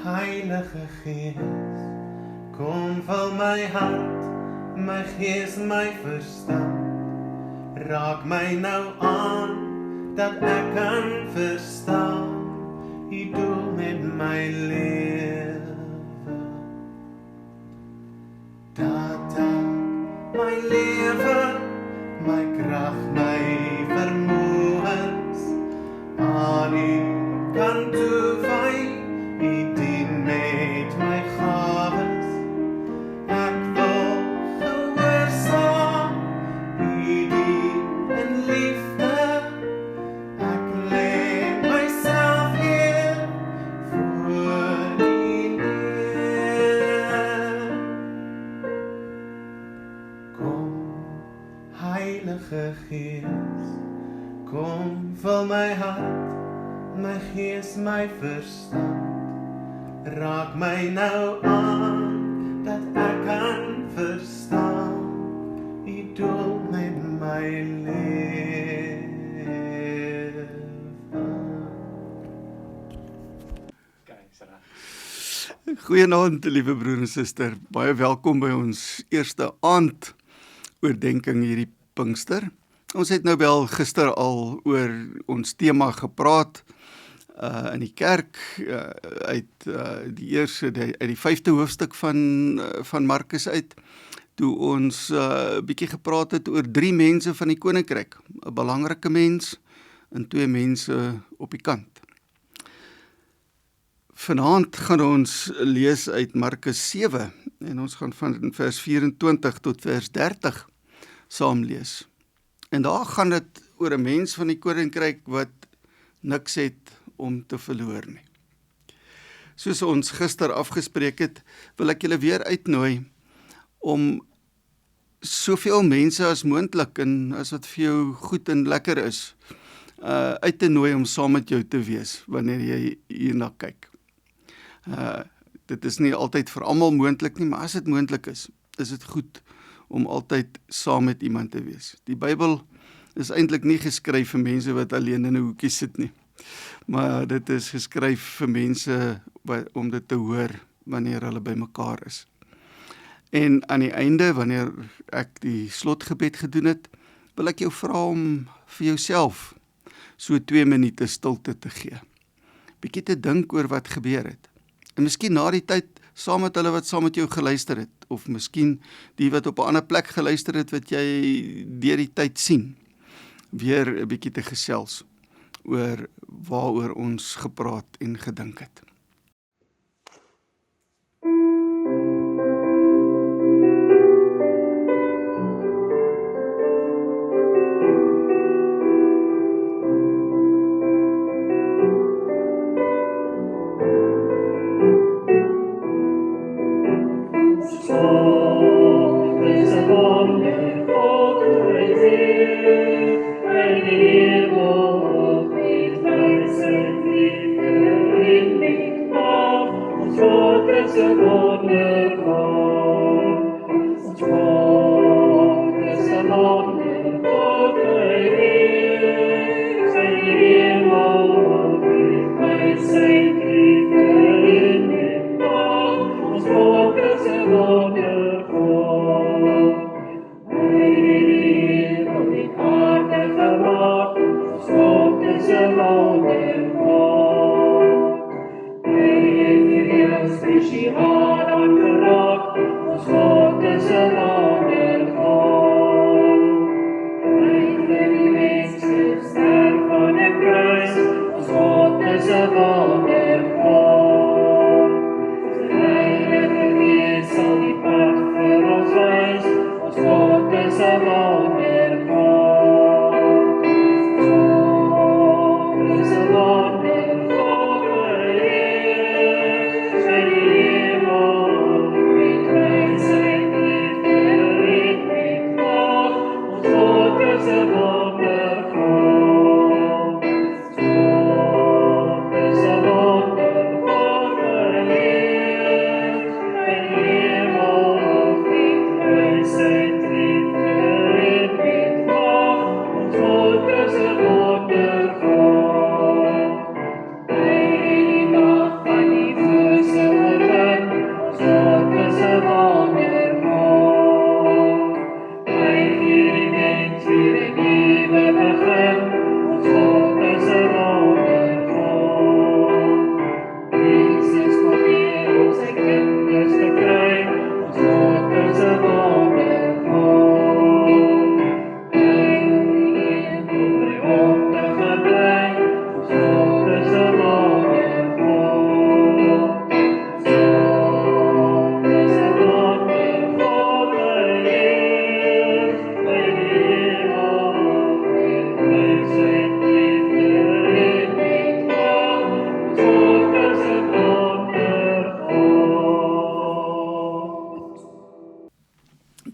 Heilige Gees, kom vul my hart, my gees, my verstand. Raak my nou aan, dat ek kan verstaan, die doel met my lewe. Dat ek my lewe, my krag, my vermoëns aan U kan toewy, U dien met my gawes. Ek wil gehoorsaam U dien in liefde. Ek lê myself hier voor U neer. Kom, Heilige Gees, kom vul my hart, my gees, my verstand. Raak my nou aan, dat ek kan verstaan, U doel met my lewe. Goeienaand, liewe broer en suster. Baie welkom by ons eerste aand oordenking hierdie Pinkster. Ons het nou wel gister al oor ons tema gepraat in die kerk uit die 5de hoofstuk van Markus uit, toe ons bietjie gepraat het oor 3 mense van die koninkryk, 'n belangrike mens en 2 mense op die kant. Vanaand gaan ons lees uit Markus 7 en ons gaan van vers 24 tot vers 30 saam lees. En daar gaan dit oor 'n mens van die koninkryk wat niks het om te verloor nie. Soos ons gister afgespreek het, wil ek julle weer uitnooi om soveel mense as moontlik en as wat vir jou goed en lekker is, uit te nooi om saam met jou te wees wanneer jy hierna kyk. Dit is nie altyd vir almal moontlik nie, maar as dit moontlik is dit goed om altyd saam met iemand te wees. Die Bybel is eintlik nie geskryf vir mense wat alleen in 'n hoekie sit nie, maar dit is geskryf vir mense om dit te hoor wanneer hulle bymekaar is. En aan die einde, wanneer ek die slotgebed gedoen het, wil ek jou vra om vir jouself so 2 minute stilte te gee. Bietjie te dink oor wat gebeur het. En miskien na die tyd saam met hulle wat saam met jou geluister het, of miskien die wat op 'n ander plek geluister het wat jy deur die tyd sien, weer 'n bietjie te gesels oor waaroor ons gepraat en gedink het. In me.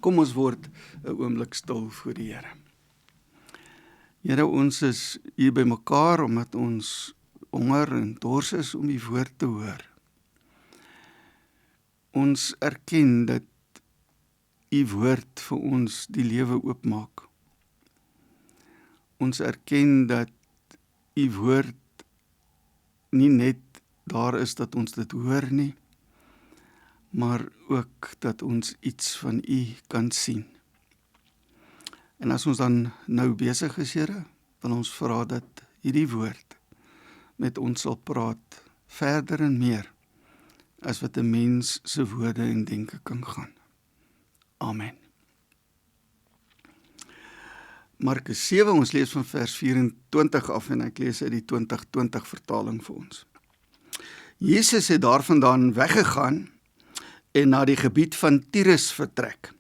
Kom ons word 'n oomblik stil voor die Here. Here, ons is hier by mekaar omdat ons honger en dors is om die woord te hoor. Ons erken dat u woord vir ons die lewe oopmaak. Ons erken dat u woord nie net daar is dat ons dit hoor nie, maar ook dat ons iets van u kan sien. En as ons dan nou besig is, Here, wil ons vra dat hierdie woord met ons sal praat, verder en meer, as wat 'n mens se woorde en denke kan gaan. Amen. Markus 7, ons lees van vers 24 af en ek lees uit die 2020 vertaling vir ons. Jesus het daarvandaan weggegaan en na die gebied van Tyrus vertrek.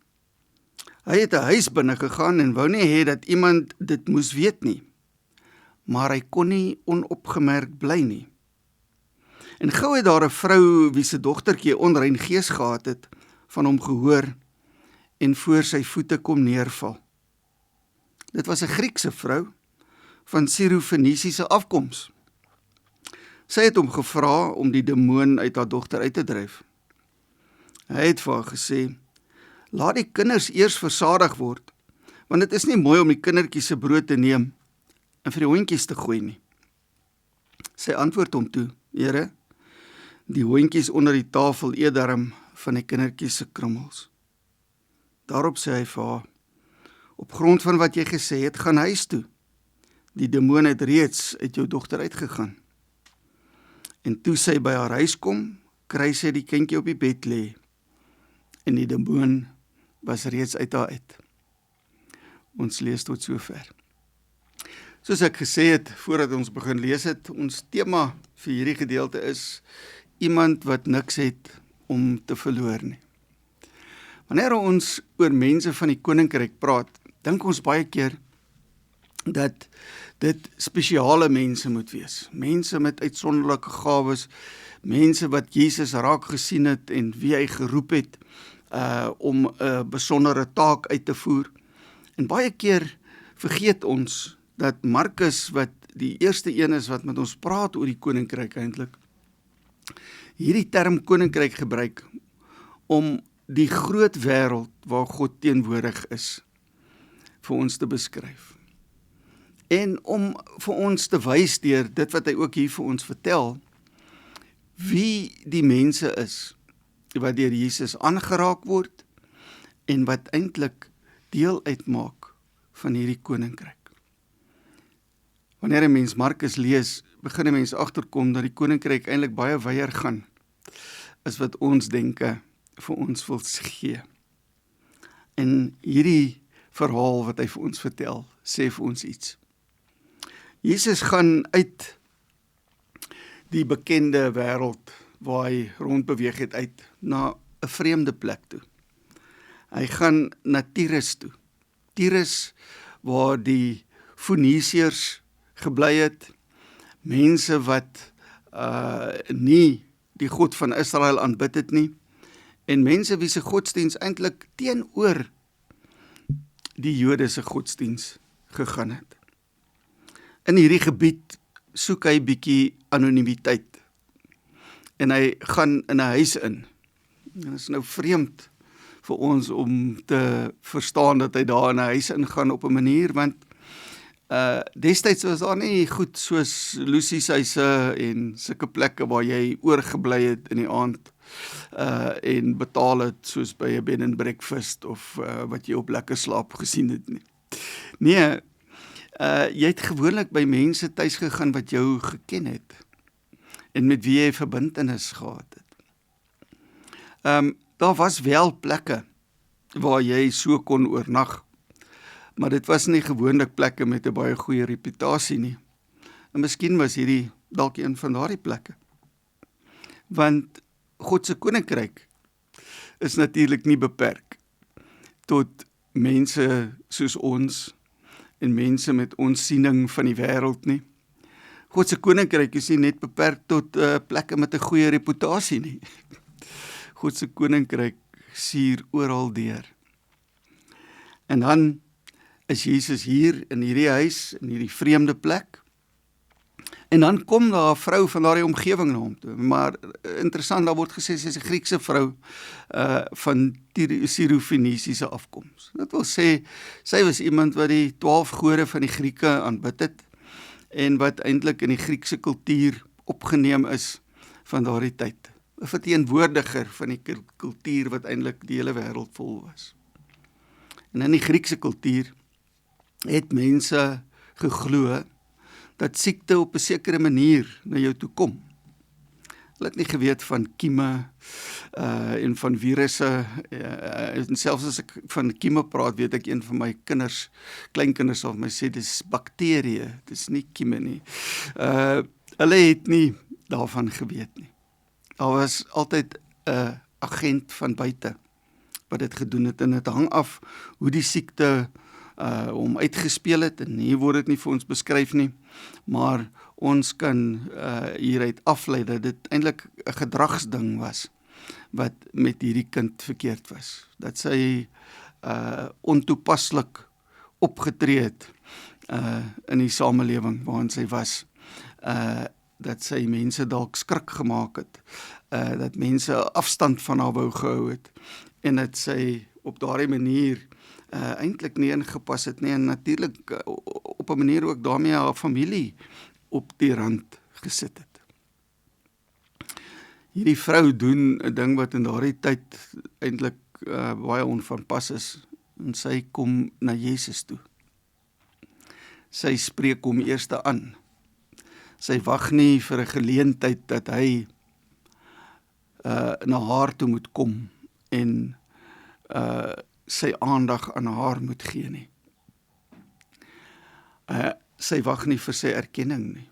Hy het 'n huis binne gegaan en wou nie hê dat iemand dit moes weet nie, maar hy kon nie onopgemerk bly nie. En gou het daar 'n vrou wie se dogtertjie onrein gees gehad het, van hom gehoor en voor sy voete kom neerval. Dit was 'n Griekse vrou van Siro-Fenisiese afkoms. Sy het hom gevra om die demoon uit haar dogter uit te dryf. Hy het vir haar gesê, laat die kinders eers versadig word, want dit is nie mooi om die kindertjies se brood te neem en vir die hondjies te gooi nie. Sy antwoord hom toe, Here, die hondjies onder die tafel eet darm van die kindertjies se krummels. Daarop sê hy vir haar, op grond van wat jy gesê het, gaan huis toe. Die demoon het reeds uit jou dogter uitgegaan. En toe sy by haar huis kom, kry sy die kindjie op die bed lê, en die demoon was reeds uit haar uit. Ons lees tot sover. Soos ek gesê het, voordat ons begin lees het, ons tema vir hierdie gedeelte is, iemand wat niks het om te verloor nie. Wanneer ons oor mense van die koninkryk praat, dink ons baie keer dat dit spesiale mense moet wees. Mense met uitsonderlike gawes, mense wat Jesus raak gesien het en wie hy geroep het om 'n besondere taak uit te voer. En baie keer vergeet ons dat Markus, wat die eerste een is wat met ons praat oor die koninkryk eintlik, hierdie term koninkryk gebruik om die groot wêreld waar God teenwoordig is vir ons te beskryf. En om vir ons te wys deur dit wat hy ook hier vir ons vertel, wie die mense is wat deur Jesus aangeraak word en wat eintlik deel uitmaak van hierdie koninkryk. Wanneer 'n mens Markus lees, begin 'n mens agterkom dat die koninkryk eintlik baie wyer gaan as wat ons denke vir ons wil gee. En hierdie verhaal wat hy vir ons vertel, sê vir ons iets. Jesus gaan uit die bekende wêreld waar hy rondbeweeg het uit na 'n vreemde plek toe. Hy gaan na Tyrus toe. Tyrus waar die Fonisiërs gebly het, mense wat nie die God van Israel aanbid het nie, en mense wie se godsdiens eintlik teenoor die Jode se godsdiens gegaan het. In hierdie gebied soek hy bietjie anonimiteit. En hy gaan in 'n huis in. En dit is nou vreemd vir ons om te verstaan dat hy daar in 'n huis ingaan op 'n manier, want destyds was daar nie goed soos Lucy's huise en sulke plekke waar jy oorgebly het in die aand en betaal het soos by 'n bed and breakfast of wat jy op lekker slaap gesien het nie. Nee, jy het gewoonlik by mense tuis gegaan wat jou geken het en met wie jy verbintenis gehad het. Daar was wel plekke waar jy so kon oornag, maar dit was nie gewoonlik plekke met 'n baie goeie reputasie nie. En miskien was hierdie dalk een van daardie plekke. Want God se koninkryk is natuurlik nie beperk tot mense soos ons en mense met ons siening van die wêreld nie. God se koninkryk is nie net beperk tot plekke met 'n goeie reputasie nie. God se koninkryk suur oral deur. En dan is Jesus hier in hierdie huis, in hierdie vreemde plek. En dan kom daar 'n vrou van daardie omgewing na hom toe. Maar interessant, daar word gesê sy is 'n Griekse vrou van Syro-Fenisiese afkoms. Dit wil sê, sy was iemand wat die 12 gode van die Grieke aanbid het en wat eintlik in die Griekse kultuur opgeneem is van daardie tyd. 'n Verteenwoordiger van die kultuur wat eintlik die hele wêreld vol was. En in die Griekse kultuur het mense geglo dat siekte op 'n sekere manier na jou toe kom. Hulle het nie geweet van kieme en van virusse, en selfs as ek van kieme praat, weet ek een van my kleinkinders sal my sê, dis bakterieë, dis nie kieme nie. Hulle het nie daarvan geweet nie. Daar was altyd 'n agent van buite wat dit gedoen het, en dit hang af hoe die siekte hom uitgespeel het, en hier word dit nie vir ons beskryf nie, maar ons kan hieruit aflei dat dit eintlik 'n gedragsding was, wat met hierdie kind verkeerd was. Dat sy ontoepaslik opgetree het in die samelewing waarin sy was, dat sy mense dalk skrik gemaak het, dat mense afstand van haar wou gehou het, en dat sy op daardie manier eintlik nie ingepas het nie, en natuurlik op 'n manier ook daarmee haar familie op die rand gesit het. Hierdie vrou doen 'n ding wat in daardie tyd eintlik baie onvanpas is, en sy kom na Jesus toe. Sy spreek hom eers aan. Sy wag nie vir 'n geleentheid dat hy na haar toe moet kom en sy aandag aan haar moet gee nie. Sy wag nie vir sy erkenning nie.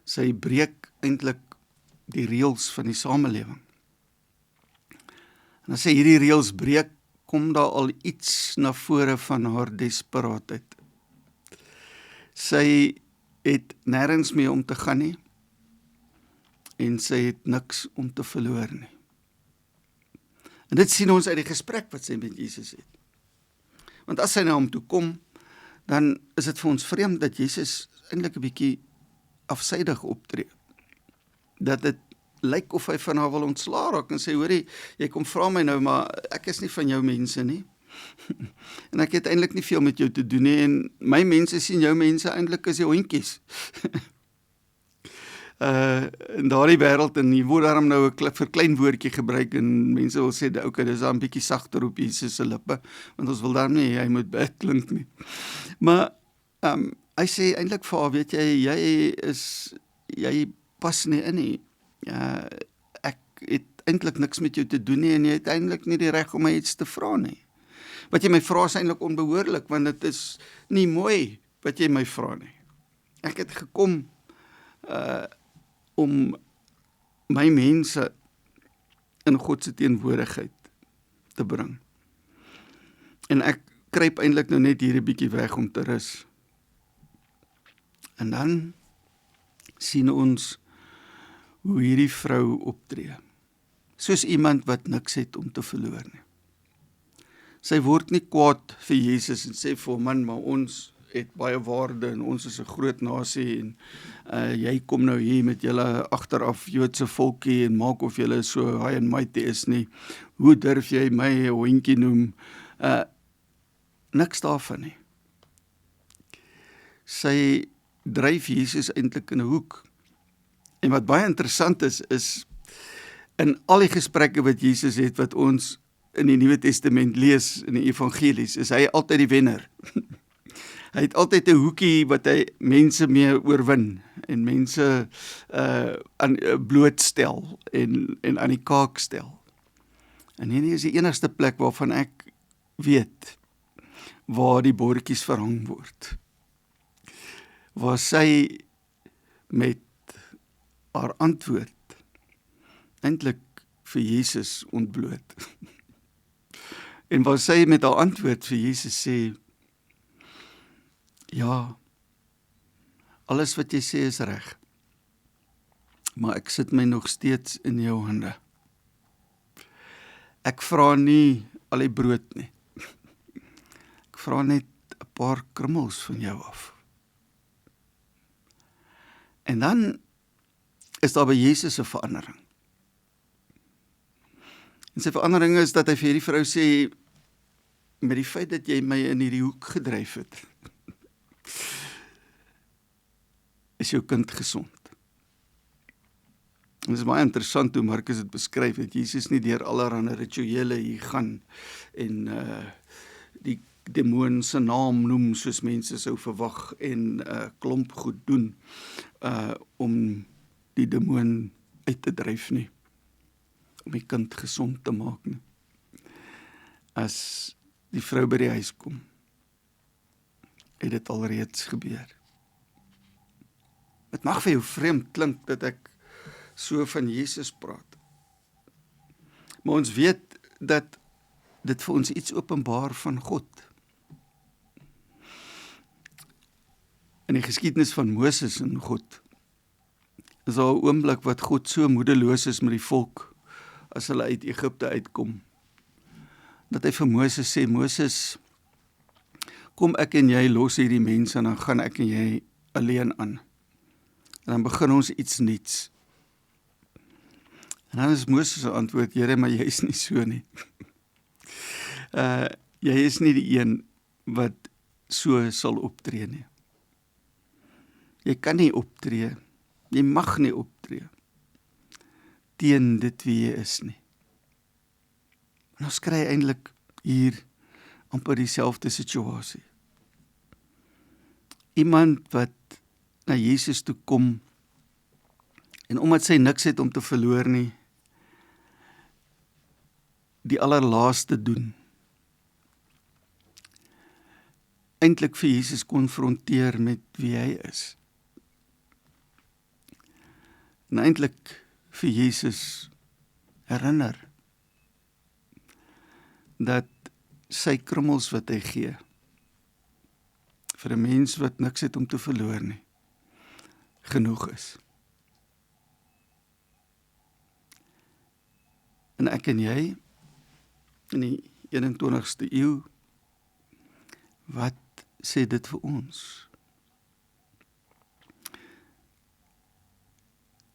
Sy breek eintlik die reëls van die samelewing. En as sy hierdie reëls breek, kom daar al iets na vore van haar desperaatheid. Sy het nêrens mee om te gaan nie, en sy het niks om te verloor nie. En dit sien ons uit die gesprek wat sy met Jesus het. Want as sy na hom toe kom, dan is dit vir ons vreemd dat Jesus eintlik 'n bietjie afsydig optree. Dat dit lyk of hy van haar wil ontsla raak en sê, hoorie, jy kom vra my nou, maar ek is nie van jou mense nie. En ek het eintlik nie veel met jou te doen nie, en my mense sien jou mense eintlik as die hondjies. In daardie wêreld, en hier word daarom nou 'n verkleinwoordjie gebruik, en mense wil sê, okay, dis daar 'n bietjie sagter op Jesus se lippe, want ons wil daarom nie, hy moet bad klink nie. Maar, hy sê eintlik vir haar, weet jy pas nie in nie. Ek het eintlik niks met jou te doen nie, en jy het eintlik nie die reg om my iets te vra nie. Wat jy my vra is eintlik onbehoorlik, want dit is nie mooi wat jy my vra nie. Ek het gekom om my mense in God se teenwoordigheid te bring. En ek kruip eintlik nou net hier 'n bietjie weg om te rus. En dan sien ons hoe hierdie vrou optree. Soos iemand wat niks het om te verloor nie. Sy word nie kwaad vir Jesus en sê vir hom, man, maar ons het baie waarde en ons is 'n groot nasie en jy kom nou hier met julle agteraf Joodse volkie en maak of julle so high and mighty is nie. Hoe durf jy my 'n hondjie noem? Niks daarvan nie. Sy dryf Jesus eintlik in 'n hoek. En wat baie interessant is in al die gesprekke wat Jesus het, wat ons in die Nuwe Testament lees, in die evangelies, is hy altyd die wenner. Hy het altyd 'n hoekie wat hy mense mee oorwin, en mense blootstel, en aan die kaak stel. En hierdie is die enigste plek waarvan ek weet, waar die bordjies verhang word. Waar sy met haar antwoord eintlik vir Jesus ontbloot. En waar sy met haar antwoord vir Jesus sê, ja, alles wat jy sê is reg, maar ek sit my nog steeds in jou hande. Ek vra nie al die brood nie. Ek vra net 'n paar krummels van jou af. En dan is daar by Jesus 'n verandering. En sy verandering is dat hy vir hierdie vrou sê, met die feit dat jy my in hierdie hoek gedryf het, is jou kind gesond. En dit is baie interessant hoe Markus dit beskryf, dat Jesus nie deur allerlei rituele hier gaan en die demoon se naam noem soos mense sou verwag en klomp goed doen om die demoon uit te dryf nie, om die kind gesond te maak nie. As die vrou by die huis kom, het dit alreeds gebeur. Het mag vir jou vreemd klink dat ek so van Jesus praat. Maar ons weet dat dit vir ons iets openbaar van God. In die geskiedenis van Moses en God, is daar 'n oomblik wat God so moedeloos is met die volk, as hulle uit Egipte uitkom, dat hy vir Moses sê, Moses, kom ek en jy los hierdie mense, en dan gaan ek en jy alleen aan. En dan begin ons iets nuuts. En dan is Moses se antwoord, Here, maar jy is nie so nie. Jy is nie die een wat so sal optree nie. Jy kan nie optree, jy mag nie optree teen dit wie jy is nie. En ons kry eintlik hier amper dieselfde situasie. Iemand wat na Jesus toe kom, en omdat sy niks het om te verloor nie, die allerlaaste doen. Eintlik vir Jesus konfronteer met wie hy is. En eintlik vir Jesus herinner dat sy krummels wat hy gee, vir 'n mens wat niks het om te verloor nie, genoeg is. En ek en jy, in die 21ste eeu, wat sê dit vir ons?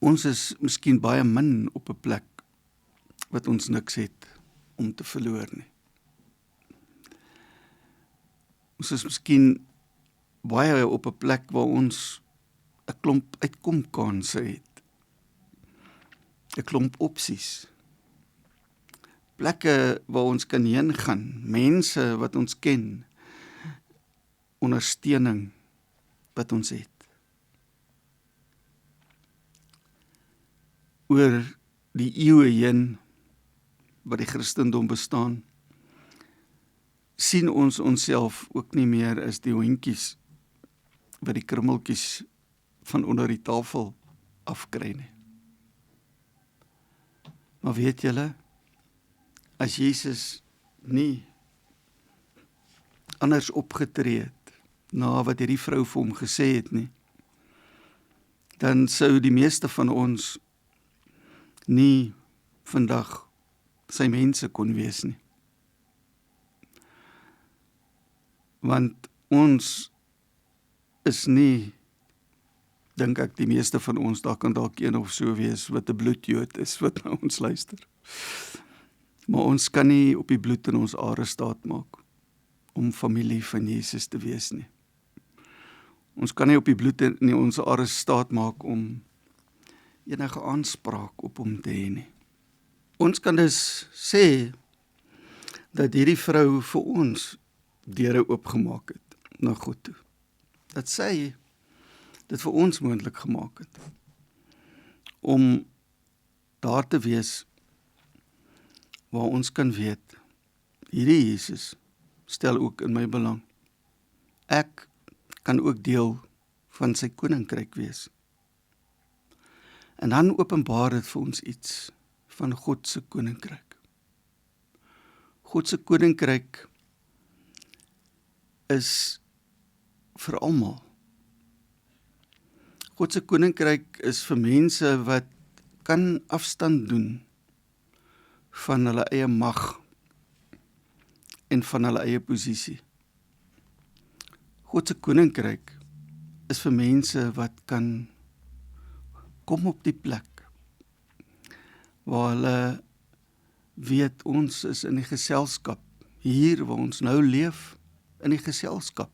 Ons is miskien baie min op 'n plek wat ons niks het om te verloor nie. Ons is miskien baie op 'n plek waar ons 'n klomp uitkomkanse het. 'n Klomp opsies. Plekke waar ons kan heen gaan, mense wat ons ken, ondersteuning wat ons het. Oor die eeue heen, wat die Christendom bestaan, sien ons onsself ook nie meer as die hondjies wat die krummeltjies van onder die tafel afkry nie. Maar weet julle, as Jesus nie anders opgetree het, na wat hierdie vrou vir hom gesê het nie, dan sou die meeste van ons nie vandag sy mense kon wees nie. Want ons is nie, dink ek die meeste van ons, daar kan dalk een of so wees wat 'n bloedjood is wat na ons luister. Maar ons kan nie op die bloed in ons are staat maak om familie van Jesus te wees nie. Ons kan nie op die bloed in ons are staat maak om enige aanspraak op hom te hê nie. Ons kan dus sê dat hierdie vrou vir ons deure oopgemaak het na God toe. Dat sy dit vir ons moontlik gemaak het om daar te wees waar ons kan weet, hierdie Jesus stel ook in my belang. Ek kan ook deel van sy koninkryk wees. En dan openbaar dit vir ons iets van God se koninkryk. God se koninkryk is vir almal. God se koninkryk is vir mense wat kan afstand doen van hulle eie mag en van hulle eie posisie. God se koninkryk is vir mense wat kan kom op die plek waar hulle weet ons is in die geselskap, hier waar ons nou leef, in die geselskap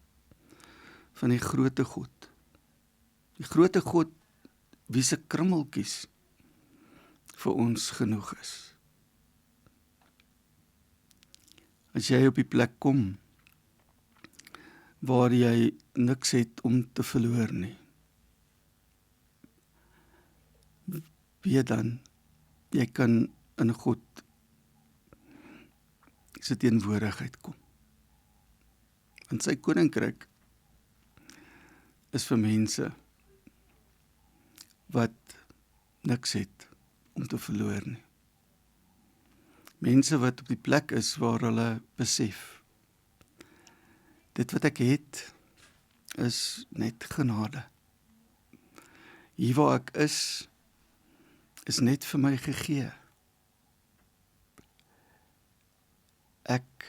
van die groote God. Die groote God wie se krummeltjies vir ons genoeg is. As jy op die plek kom waar jy niks het om te verloor nie, weet dan, jy kan in God sy teenwoordigheid kom. En sy koninkryk is vir mense wat niks het om te verloor nie. Mense wat op die plek is waar hulle besef, dit wat ek het, is net genade. Hier waar ek is net vir my gegee. Ek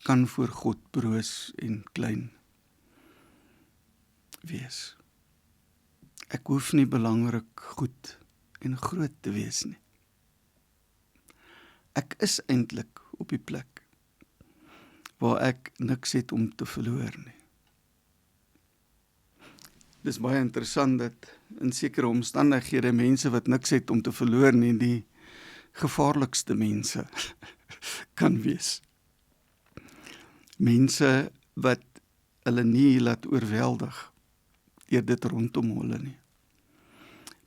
kan voor God broos en klein wees. Ek hoef nie belangrik, goed en groot te wees nie. Ek is eintlik op die plek waar ek niks het om te verloor nie. Dis baie interessant dat in sekere omstandighede mense wat niks het om te verloor nie, die gevaarlikste mense kan wees. Mense wat hulle nie laat oorweldig deur dit rondom hulle nie.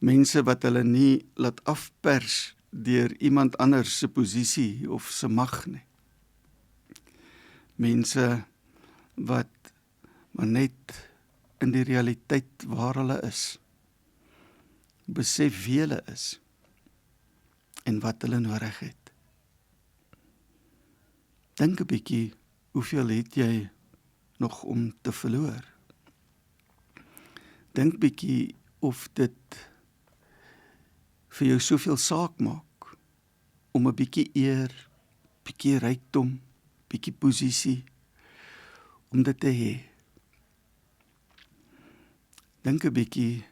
Mense wat hulle nie laat afpers deur iemand anders se posisie of se mag nie. Mense wat maar net in die realiteit waar hulle is, besef wie hulle is en wat hulle nodig het. Dink 'n bietjie, hoeveel het jy nog om te verloor? Dink bietjie of dit vir jou soveel saak maak om 'n bietjie eer, bietjie rykdom, bietjie posisie, om dit te hê. Dink 'n bietjie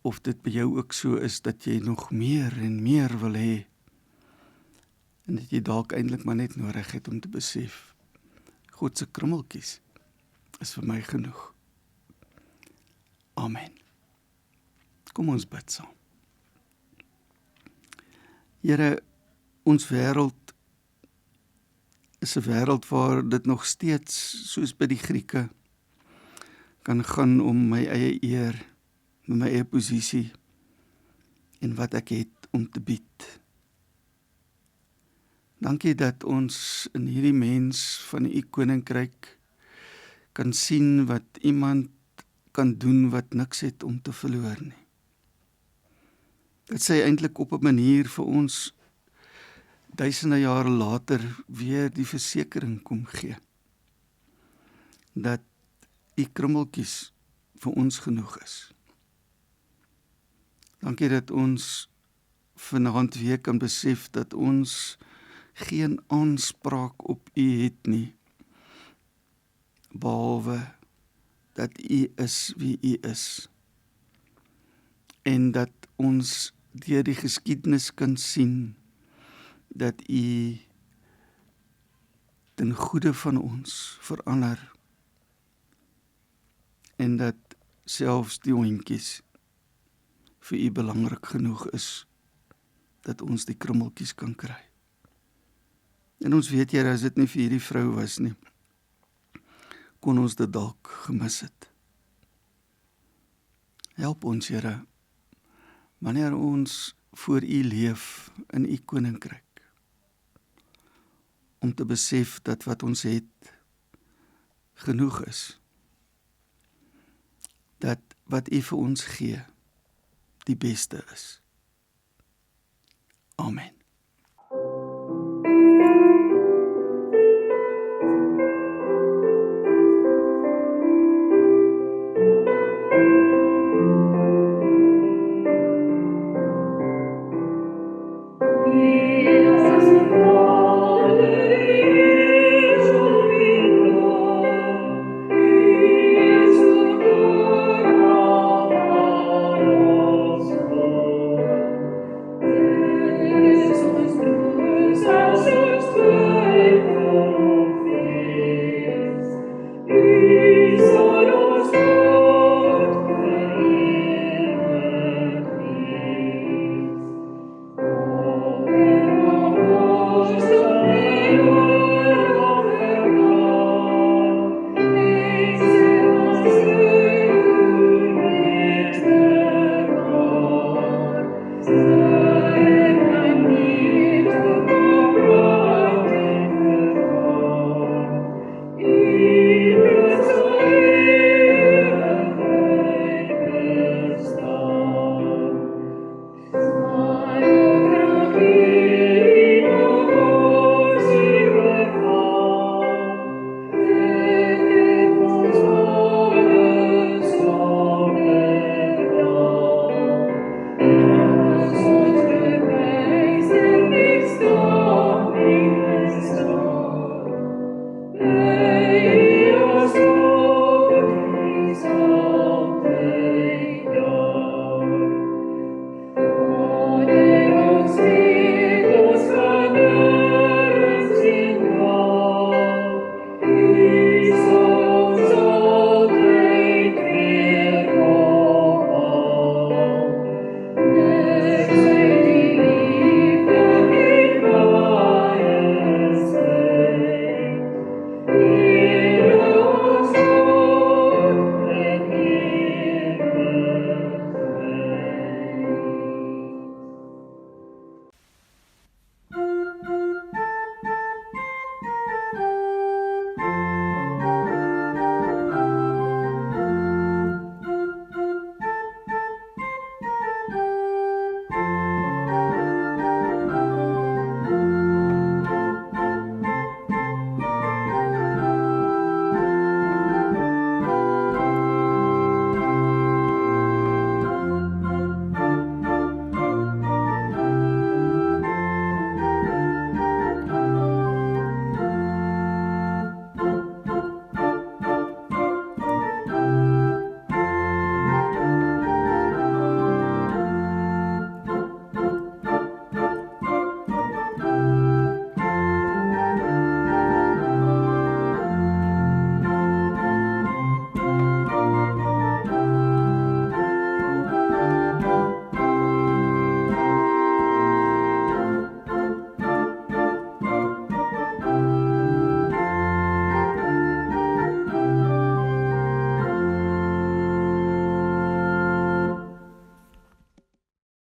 of dit by jou ook so is dat jy nog meer en meer wil hê en dat jy dalk eintlik maar net nodig het om te besef, God se krummeltjies is vir my genoeg. Amen. Kom ons bid saam. Here, ons wêreld is 'n wêreld waar dit nog steeds, soos by die Grieke, kan gaan om my eie eer, my eie posisie en wat ek het om te bied. Dankie dat ons in hierdie mens van u koninkryk kan sien wat iemand kan doen wat niks het om te verloor nie. Dat sy eintlik op 'n manier vir ons duisende jare later weer die versekering kom gee. Dat u krummeltjies vir ons genoeg is. Dankie dat ons vanaand weer kan besef dat ons geen aanspraak op u het nie, behalwe dat u is wie u is. En dat ons deur die geskiedenis kan sien dat u ten goeie van ons verander en dat selfs die hondjies vir u belangrik genoeg is dat ons die krummeltjies kan kry. En ons weet, Here, as dit nie vir hierdie vrou was nie, kon ons dit dalk gemis het. Help ons, Here, wanneer ons voor u leef in u koninkryk, om te besef dat wat ons het genoeg is. Dat wat u vir ons gee, die beste is. Amen.